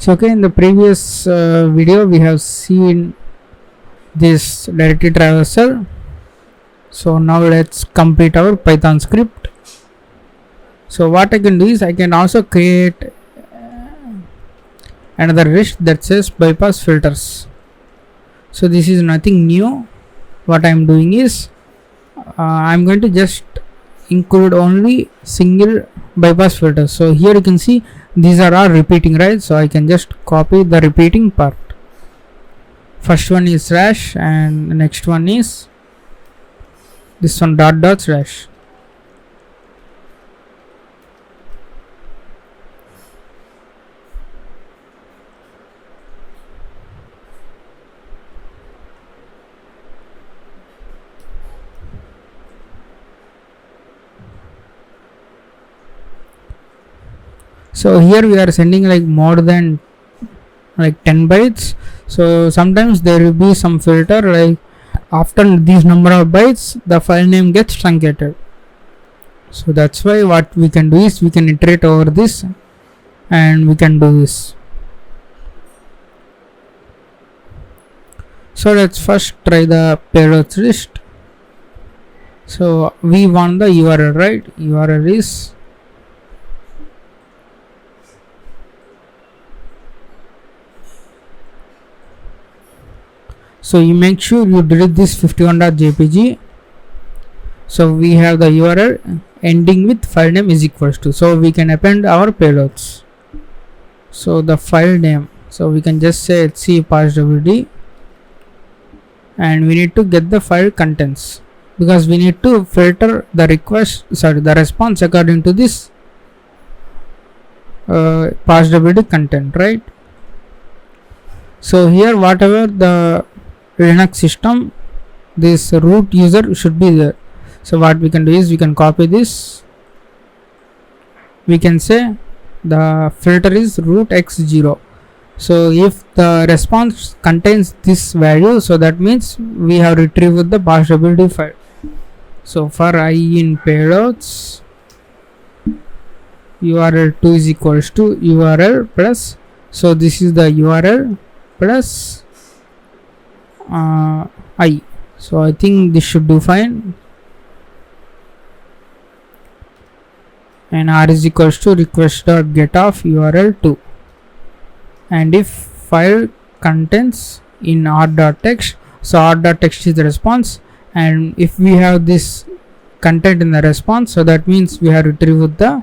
So okay, in the previous video we have seen this directory traversal. So now let's complete our Python script. So what I can do is I can also create another list that says bypass filters. So this is nothing new. What I am doing is I am going to just include only single bypass filters. So here you can see these are all repeating, right? So I can just copy the repeating part. First one is slash and the next one is this one dot slash. So here we are sending like more than like 10 bytes. So sometimes there will be some filter, like after these number of bytes the file name gets truncated. So that's why what we can do is we can iterate over this and we can do this. So let's first try the payloads list. So we want the URL, right? URL is so you make sure you delete this 51.jpg. So we have the URL ending with file name is equals to, so we can append our payloads. So the file name, so we can just say etc parsewd, and we need to get the file contents because we need to filter the the response according to this parsewd content, right? So here whatever the Linux system, this root user should be there. So what we can do is we can copy this, we can say the filter is root x0. So if the response contains this value, so that means we have retrieved the parsewd file. So for I in payloads, url2 is equals to url plus, so this is the url plus I. So I think this should do fine, and r is equals to request.get of url2, and if file contains in r.text, so r.text is the response, and if we have this content in the response, so that means we have retrieved the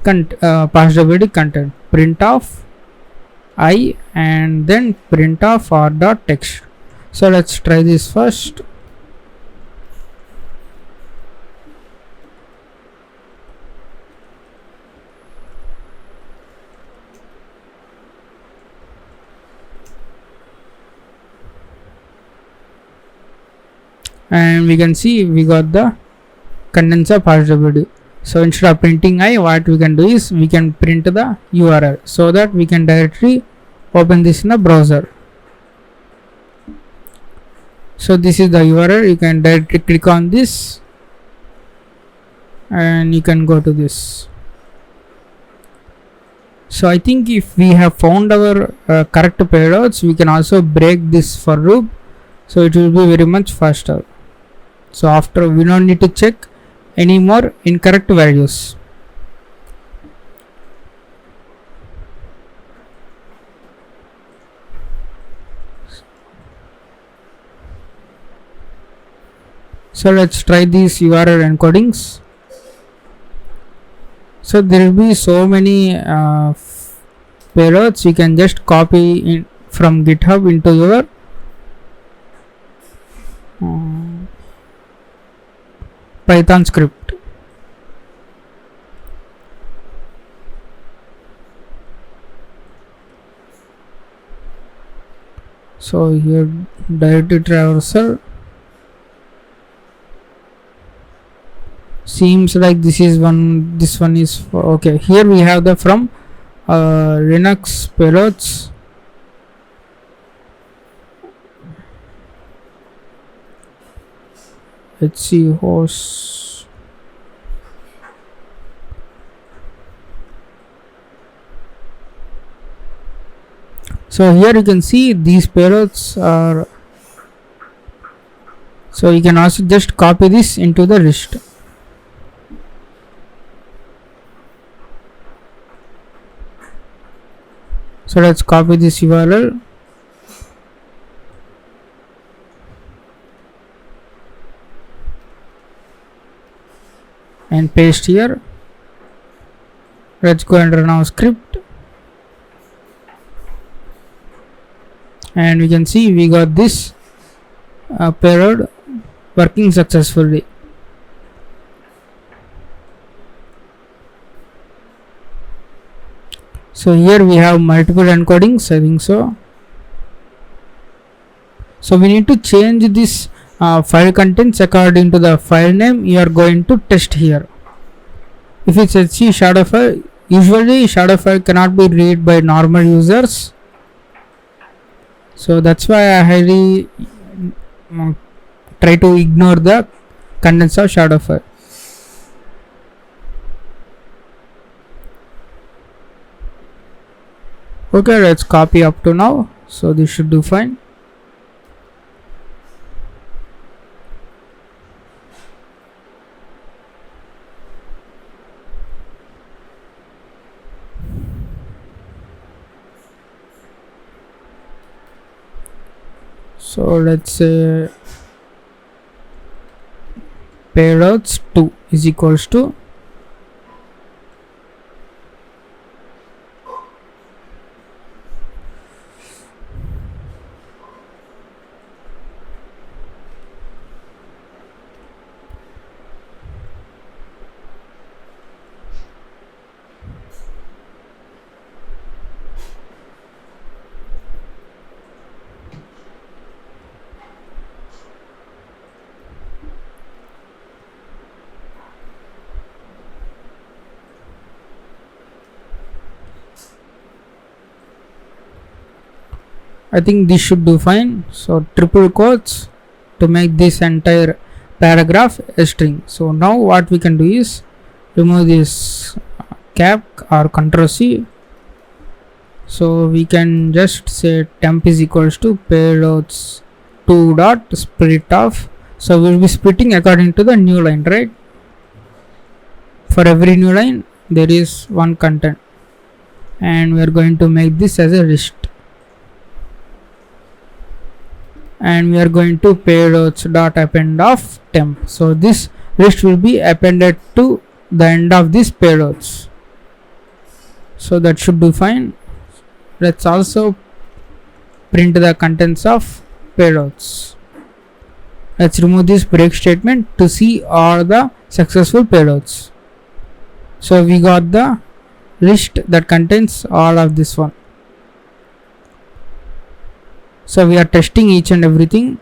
parsewd content. Print of I and then print of r.text. So let's try this first. And we can see we got the contents of parsewd. So instead of printing I, what we can do is we can print the URL, so that we can directly open this in the browser. So this is the URL, you can directly click on this and you can go to this. So I think if we have found our correct payloads, we can also break this for loop, so it will be very much faster. So after, we don't need to check any more incorrect values. So let's try these URL encodings. So there will be so many payloads, you can just copy in from GitHub into your Python script. So here directory traversal, seems like this is one, this one is for, okay, here we have the from Linux payloads. Let's see, host. So here you can see these payloads are, so you can also just copy this into the list. So let's copy this URL and paste here. Let's go and run our script, and we can see we got this payload working successfully. So here we have multiple encodings, I think so. So we need to change this file contents according to the file name you are going to test here. If it's a C shadow file, usually shadow file cannot be read by normal users. So that's why I highly try to ignore the contents of shadow file. Okay, let's copy up to now. So this should do fine. So let's say payloads 2 is equals to I think this should do fine. So triple quotes to make this entire paragraph a string. So now what we can do is remove this cap or Ctrl C. So we can just say temp is equals to payloads 2 dot split off. So we'll be splitting according to the new line, right? For every new line there is one content, and we are going to make this as a list. And we are going to payloads dot append of temp. So this list will be appended to the end of this payloads. So that should do fine. Let's also print the contents of payloads. Let's remove this break statement to see all the successful payloads. So we got the list that contains all of this one. So we are testing each and everything.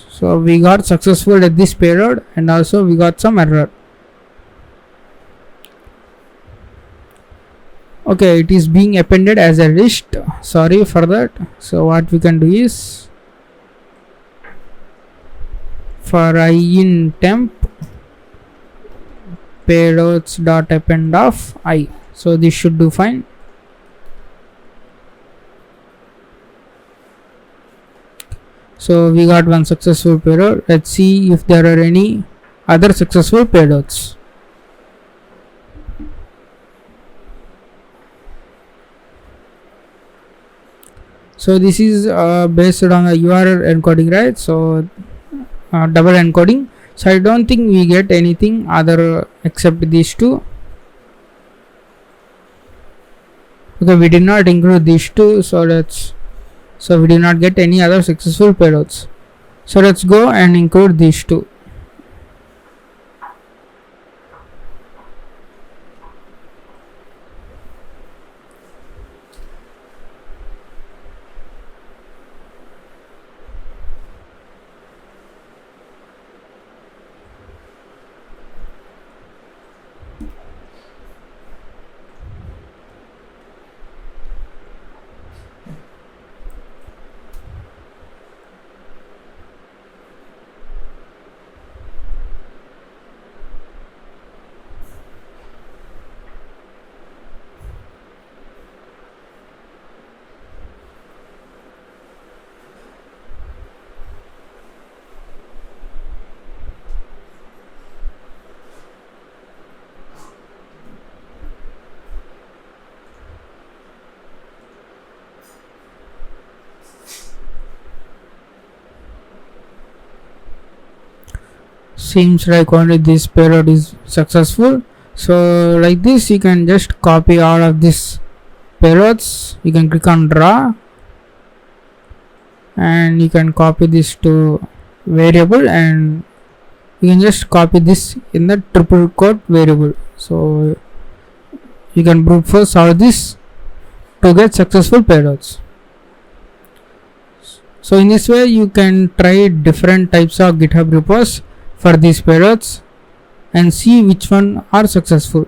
So we got successful at this payload, and also we got some error. Okay, it is being appended as a list. Sorry for that. So what we can do is for I in temp payloads dot append of I. So this should do fine. So we got one successful payload. Let's see if there are any other successful payloads. So this is based on the URL encoding, right? So double encoding. So I don't think we get anything other except these two. Okay, we did not include these two, so we did not get any other successful payloads. So let's go and include these two. seems like only this payload is successful. So like this, you can just copy all of these payloads. You can click on draw and you can copy this to variable, and you can just copy this in the triple quote variable. So you can brute force all this to get successful payloads. So in this way you can try different types of GitHub repos for these payloads and see which one are successful.